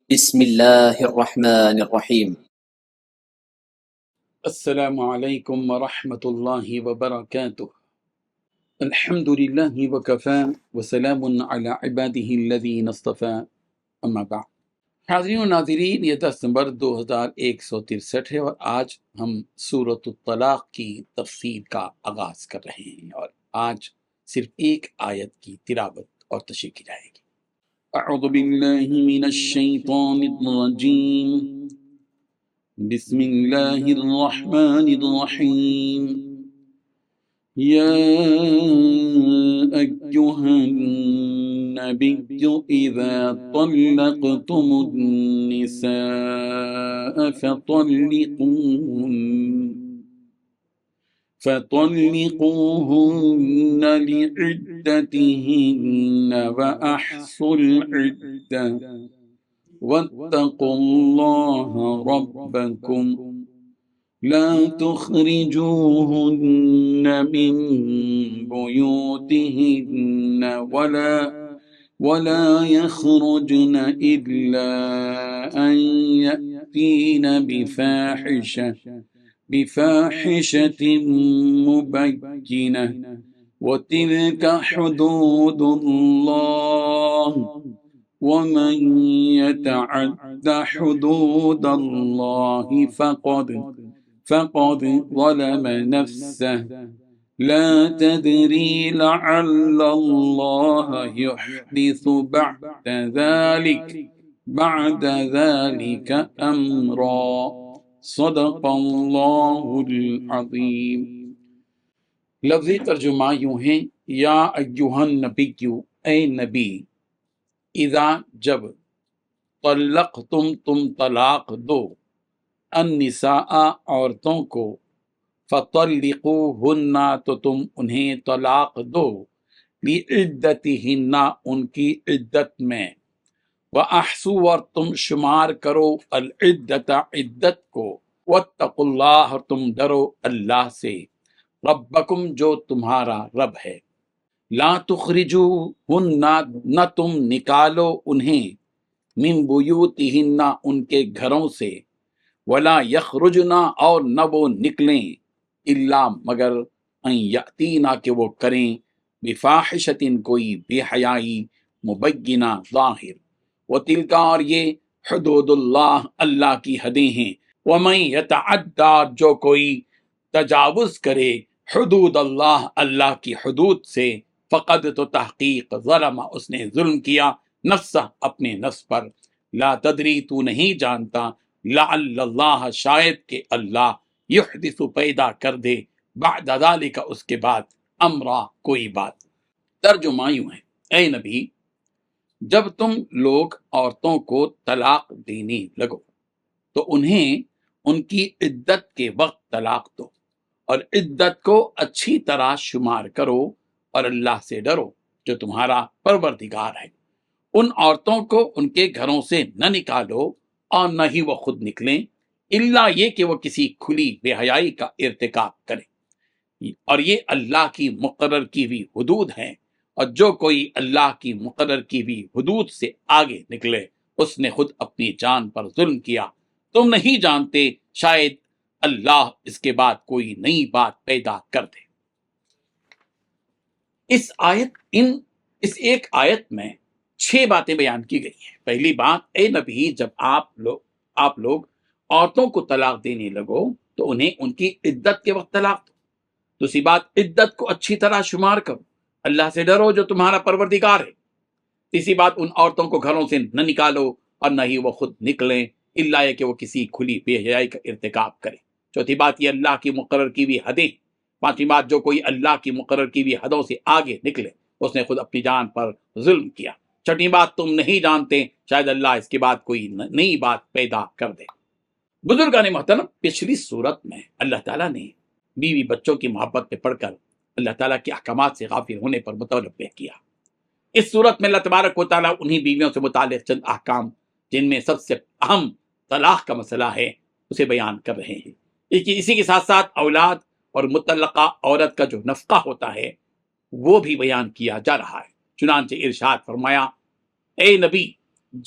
بسم الله الرحمن الرحيم. السلام علیکم ورحمۃ اللہ وبرکاتہ۔ الحمد للہ وکفی وسلام علی عبادہ الذین اصطفی، اما بعد۔ حاضرین و ناظرین، یہ 10 نومبر 2163 ہے اور آج ہم سورۃ الطلاق کی تفسیر کا آغاز کر رہے ہیں، اور آج صرف ایک آیت کی تلاوت اور تشریح کی جائے گی۔ اعوذ باللہ من الشیطان الرجیم، بسم اللہ الرحمن الرحیم۔ یا ایہا النبی اذا طلقتم النساء فطلقوهن لعدتهن وأحصوا العدة واتقوا الله ربكم لا تخرجوهن من بيوتهن ولا يخرجن إلا أن يأتين بفاحشة مبينة وتلك حدود الله ومن يتعد حدود الله فقد ظلم نفسه لا تدري لعل الله يحدث بعد ذلك أمرا صدق اللہ العظیم۔ لفظی ترجمہ یوں ہے، یا ایہا النبی، اے نبی، اذا جب، طلقتم تم طلاق دو، النساء عورتوں کو، فطلقوہن تو تم انہیں طلاق دو، لعدتہن ان کی عدت میں، وَأَحْصُوا اور تم شمار کرو العدت عدت کو، واتقوا اللہ اور تم ڈرو اللہ سے، ربکم جو تمہارا رب ہے، لا تخرجوہن نہ تم نکالو انہیں، من بیوتہن ان کے گھروں سے، ولا یخرجن اور نہ وہ نکلیں، الا مگر ان یاتینا کہ وہ کریں، بفاحشۃ کوئی بے حیائی، مبینہ ظاہر، وَتِلْكَ اور یہ حدود اللہ اللہ کی حدیں ہیں، وَمَن يَتَعَدَّى جو کوئی تجاوز کرے حدود اللہ اللہ کی حدود سے، فقد تو تحقیق ظلم اس نے ظلم کیا، نفسہ اپنے نفس پر، لا تدری تو نہیں جانتا، لعل اللہ شاید کہ اللہ یحدث پیدا کر دے، بعد ذالک اس کے بعد، امرا کوئی بات۔ ترجمہ یوں ہے، اے نبی جب تم لوگ عورتوں کو طلاق دینے لگو تو انہیں ان کی عدت کے وقت طلاق دو، اور عدت کو اچھی طرح شمار کرو، اور اللہ سے ڈرو جو تمہارا پروردگار ہے۔ ان عورتوں کو ان کے گھروں سے نہ نکالو اور نہ ہی وہ خود نکلیں، الا یہ کہ وہ کسی کھلی بے حیائی کا ارتکاب کریں، اور یہ اللہ کی مقرر کی ہوئی حدود ہیں، اور جو کوئی اللہ کی مقرر کی ہوئی حدود سے آگے نکلے اس نے خود اپنی جان پر ظلم کیا، تم نہیں جانتے شاید اللہ اس کے بعد کوئی نئی بات پیدا کر دے۔ اس ایک آیت میں 6 باتیں بیان کی گئی ہیں۔ پہلی بات، اے نبی جب آپ لوگ عورتوں کو طلاق دینے لگو تو انہیں ان کی عدت کے وقت طلاق دو۔ دوسری بات، عدت کو اچھی طرح شمار کرو، اللہ سے ڈرو جو تمہارا پروردگار ہے۔ تیسری بات، ان عورتوں کو گھروں سے نہ نکالو اور نہ ہی وہ خود نکلیں، الا یہ کہ وہ کسی کھلی بے حیائی کا ارتکاب کریں۔ چوتھی بات، یہ اللہ کی مقرر کی ہوئی حدیں۔ پانچویں بات، جو کوئی اللہ کی مقرر کی ہوئی حدوں سے آگے نکلے اس نے خود اپنی جان پر ظلم کیا۔ چھٹی بات، تم نہیں جانتے شاید اللہ اس کے بعد کوئی نئی بات پیدا کر دے۔ بزرگان محترم، پچھلی صورت میں اللہ تعالیٰ نے بیوی بچوں کی محبت پہ پڑھ کر اللہ تعالیٰ کے احکامات سے غافل ہونے پر متنبہ کیا۔ اس صورت میں اللہ تبارک و تعالیٰ انہی بیویوں سے متعلق چند احکام جن میں سب سے اہم طلاق کا مسئلہ ہے اسے بیان کر رہے ہیں۔ اسی کے ساتھ ساتھ اولاد اور مطلقہ عورت کا جو نفقہ ہوتا ہے وہ بھی بیان کیا جا رہا ہے۔ چنانچہ ارشاد فرمایا، اے نبی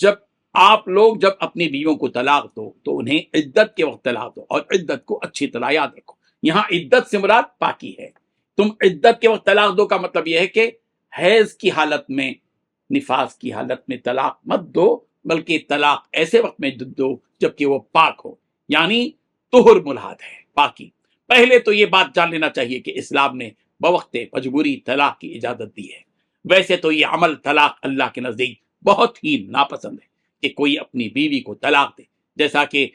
جب آپ لوگ جب اپنی بیویوں کو طلاق دو تو انہیں عدت کے وقت طلاق دو، اور عدت کو اچھی طرح یاد رکھو۔ یہاں عدت سے مراد پاکی ہے۔ تم عدت کے وقت طلاق دو کا مطلب یہ ہے کہ حیض کی حالت میں، نفاس کی حالت میں طلاق مت دو، بلکہ طلاق ایسے وقت میں دو جبکہ وہ پاک ہو، یعنی طہر مراد ہے، پاکی۔ پہلے تو یہ بات جان لینا چاہیے کہ اسلام نے بوقت مجبوری طلاق کی اجازت دی ہے۔ ویسے تو یہ عمل طلاق اللہ کے نزدیک بہت ہی ناپسند ہے کہ کوئی اپنی بیوی کو طلاق دے، جیسا کہ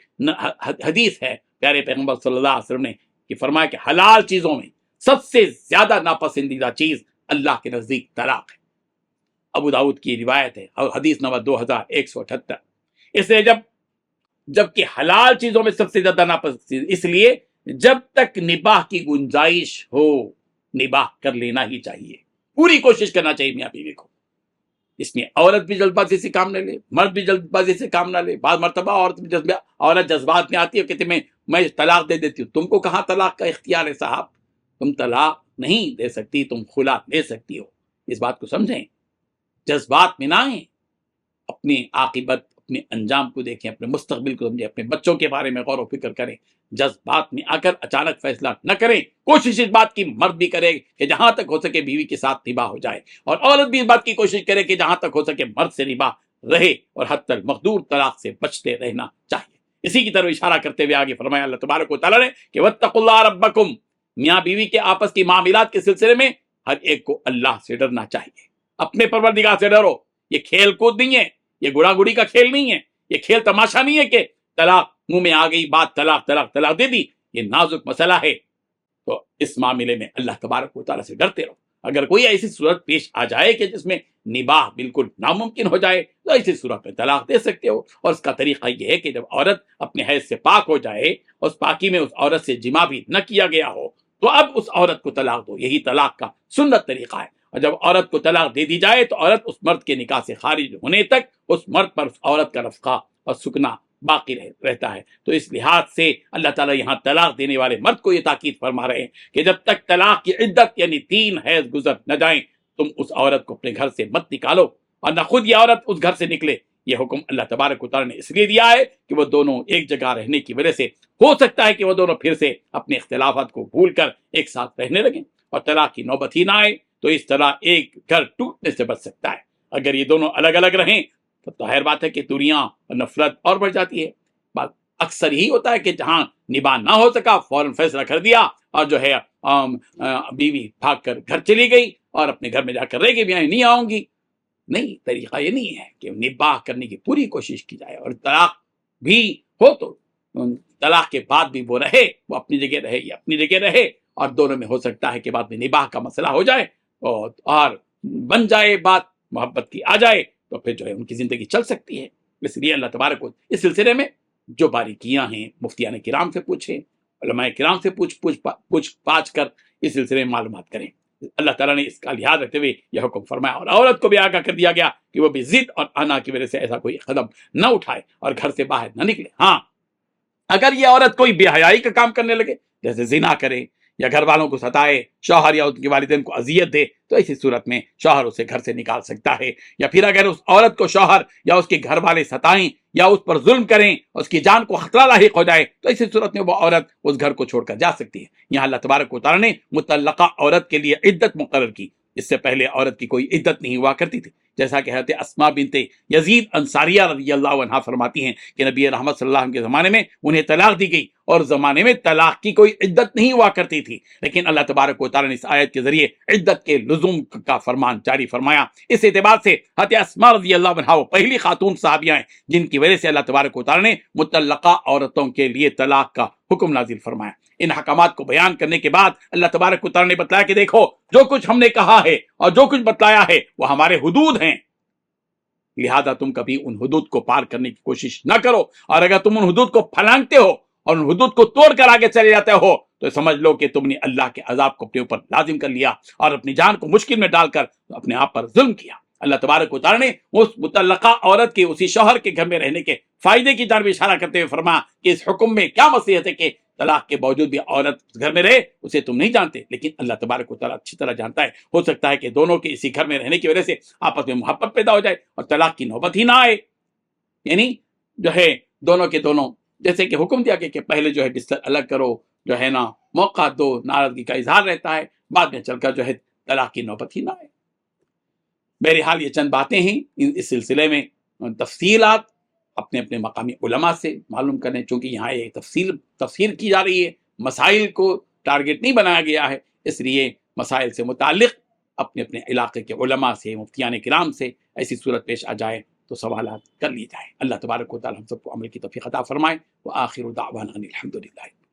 حدیث ہے پیارے پیغمبر صلی اللہ علیہ وسلم نے کہ فرمایا کہ حلال چیزوں میں سب سے زیادہ ناپسندیدہ چیز اللہ کے نزدیک طلاق ہے۔ ابو داؤد کی روایت ہے اور حدیث نمبر 2178۔ اس لیے جبکہ حلال چیزوں میں سب سے زیادہ ناپسند، اس لیے جب تک نباہ کی گنجائش ہو نباہ کر لینا ہی چاہیے، پوری کوشش کرنا چاہیے میاں بیوی کو۔ اس میں عورت بھی جلد بازی سے کام نہ لے، مرد بھی جلد بازی سے کام نہ لے۔ بعض مرتبہ عورت جذبات میں آتی ہے کہ میں طلاق دے دیتی ہوں۔ تم کو کہاں طلاق کا اختیار ہے صاحب؟ تم طلاق نہیں دے سکتی، تم خلا دے سکتی ہو، اس بات کو سمجھیں۔ جذبات میں نہ آئیں، اپنی عاقبت، اپنے انجام کو دیکھیں، اپنے مستقبل کو سمجھیں، اپنے بچوں کے بارے میں غور و فکر کریں۔ جذبات میں آ کر اچانک فیصلہ نہ کریں۔ کوشش اس بات کی مرد بھی کرے کہ جہاں تک ہو سکے بیوی کے ساتھ نباہ ہو جائے، اور عورت بھی اس بات کی کوشش کرے کہ جہاں تک ہو سکے مرد سے نباہ رہے، اور حد تک مقدور طلاق سے بچتے رہنا چاہیے۔ اسی کی طرف اشارہ کرتے ہوئے آگے فرمایا اللہ تبارک و تعالیٰ نے کہ واتقوا اللہ ربکم، میاں بیوی کے آپس کی معاملات کے سلسلے میں ہر ایک کو اللہ سے ڈرنا چاہیے، اپنے پروردگار سے ڈرو۔ یہ کھیل کود نہیں ہے، یہ گڑا گڑی کا کھیل نہیں ہے، یہ کھیل تماشا نہیں ہے کہ طلاق منہ میں آ گئی بات، طلاق طلاق طلاق دے دی۔ یہ نازک مسئلہ ہے، تو اس معاملے میں اللہ تبارک و تعالیٰ سے ڈرتے رہو۔ اگر کوئی ایسی صورت پیش آ جائے کہ جس میں نباہ بالکل ناممکن ہو جائے تو ایسی صورت میں طلاق دے سکتے ہو، اور اس کا طریقہ یہ ہے کہ جب عورت اپنے حیض سے پاک ہو جائے، اس پاکی میں اس عورت سے جمع بھی نہ کیا گیا ہو، تو اب اس عورت کو طلاق دو۔ یہی طلاق کا سنت طریقہ ہے۔ اور جب عورت کو طلاق دے دی جائے تو عورت اس مرد کے نکاح سے خارج ہونے تک اس مرد پر اس عورت کا رفقہ اور سکنا باقی رہتا ہے۔ تو اس لحاظ سے اللہ تعالیٰ یہاں طلاق دینے والے مرد کو یہ تاکید فرما رہے ہیں کہ جب تک طلاق کی عدت یعنی 3 حیض گزر نہ جائیں، تم اس عورت کو اپنے گھر سے مت نکالو، اور نہ خود یہ عورت اس گھر سے نکلے۔ یہ حکم اللہ تبارک و تعالیٰ نے اس لیے دیا ہے کہ وہ دونوں ایک جگہ رہنے کی وجہ سے ہو سکتا ہے کہ وہ دونوں پھر سے اپنے اختلافات کو بھول کر ایک ساتھ رہنے لگیں اور طلاق کی نوبت ہی نہ آئے، تو اس طرح ایک گھر ٹوٹنے سے بچ سکتا ہے۔ اگر یہ دونوں الگ الگ رہیں تو ظاہر بات ہے کہ دوریاں اور نفرت اور بڑھ جاتی ہے۔ بات اکثر یہی ہوتا ہے کہ جہاں نباہ نہ ہو سکا فوراً فیصلہ کر دیا، اور جو ہے بیوی بھاگ کر گھر چلی گئی اور اپنے گھر میں جا کر رہ گئی، میں نہیں آؤں گی۔ نہیں، طریقہ یہ نہیں ہے کہ نباہ کرنے کی پوری کوشش کی جائے، اور طلاق بھی ہو تو طلاق کے بعد بھی وہ رہے، وہ اپنی جگہ رہے، یہ اپنی جگہ رہے، اور دونوں میں ہو سکتا ہے کہ بعد میں نباہ کا مسئلہ ہو جائے اور بن جائے، بات محبت کی آ جائے، تو پھر جو ہے ان کی زندگی چل سکتی ہے۔ اس لیے اللہ تبارک و اس سلسلے میں جو باریکیاں ہیں مفتیان کرام سے پوچھیں، علماء کرام سے پوچھ پاچھ کر اس سلسلے میں معلومات کریں۔ اللہ تعالیٰ نے اس کا لحاظ رکھتے ہوئے یہ حکم فرمایا، اور عورت کو بھی آگاہ کر دیا گیا کہ وہ بھی ضد اور انا کی وجہ سے ایسا کوئی قدم نہ اٹھائے اور گھر سے باہر نہ نکلے۔ ہاں، اگر یہ عورت کوئی بے حیائی کا کام کرنے لگے، جیسے زنا کرے یا گھر والوں کو ستائے، شوہر یا ان کے والدین کو اذیت دے، تو ایسی صورت میں شوہر اسے گھر سے نکال سکتا ہے۔ یا پھر اگر اس عورت کو شوہر یا اس کے گھر والے ستائیں یا اس پر ظلم کریں، اس کی جان کو خطرہ لاحق ہو جائے، تو ایسی صورت میں وہ عورت اس گھر کو چھوڑ کر جا سکتی ہے۔ یہاں اللہ تبارک و تعالیٰ نے مطلقہ عورت کے لیے عدت مقرر کی۔ اس سے پہلے عورت کی کوئی عدت نہیں ہوا کرتی تھی، جیسا کہ حضرت اسماء بنت یزید انصاریہ رضی اللہ عنہا فرماتی ہیں کہ نبی رحمت صلی اللہ علیہ وسلم کے زمانے میں انہیں طلاق دی گئی، اور زمانے میں طلاق کی کوئی عدت نہیں ہوا کرتی تھی، لیکن اللہ تبارک و تعالیٰ نے اس آیت کے ذریعے عدت کے لزوم کا فرمان جاری فرمایا۔ اس اعتبار سے حضرت اسماء رضی اللہ عنہا وہ پہلی خاتون صحابیہ ہیں جن کی وجہ سے اللہ تبارک و تعالیٰ نے مطلقہ عورتوں کے لیے طلاق کا حکم نازل فرمایا۔ ان حکامات کو بیان کرنے کے بعد اللہ تبارک و تعالیٰ نے بتلایا کہ دیکھو، جو کچھ ہم نے کہا ہے اور جو کچھ بتلایا ہے وہ ہمارے حدود ہیں، لہذا تم کبھی ان حدود کو پار کرنے کی کوشش نہ کرو، اور اگر تم ان حدود کو پھلانگتے ہو اور ان حدود کو توڑ کر آگے چلے جاتے ہو تو سمجھ لو کہ تم نے اللہ کے عذاب کو اپنے اوپر لازم کر لیا اور اپنی جان کو مشکل میں ڈال کر اپنے آپ پر ظلم کیا۔ اللہ تبارک و تعالیٰ نے اس مطلقہ عورت کے اسی شوہر کے گھر میں رہنے کے فائدے کی جانب اشارہ کرتے ہوئے فرمایا کہ اس حکم میں کیا مصلحت ہے کہ طلاق کے باوجود بھی عورت گھر میں رہے، اسے تم نہیں جانتے، لیکن اللہ تبارک و تعالیٰ اچھی طرح جانتا ہے۔ ہو سکتا ہے کہ دونوں کے اسی گھر میں رہنے کی وجہ سے آپس میں محبت پیدا ہو جائے اور طلاق کی نوبت ہی نہ آئے۔ یعنی جو ہے دونوں کے دونوں، جیسے کہ حکم دیا کہ پہلے جو ہے بستر الگ کرو، جو ہے نا موقع دو، ناراضگی کا اظہار رہتا ہے، بعد میں چل کر جو ہے طلاق کی نوبت ہی نہ آئے۔ بہرحال یہ چند باتیں ہیں، اس سلسلے میں تفصیلات اپنے اپنے مقامی علماء سے معلوم کریں، چونکہ یہاں ایک تفسیر کی جا رہی ہے، مسائل کو ٹارگٹ نہیں بنایا گیا ہے، اس لیے مسائل سے متعلق اپنے اپنے علاقے کے علماء سے، مفتیان کرام سے ایسی صورت پیش آ جائے تو سوالات کر لیے جائیں۔ اللہ تبارک و تعالی ہم سب کو عمل کی توفیق عطا فرمائے۔ وآخر دعوانا ان الحمد للہ۔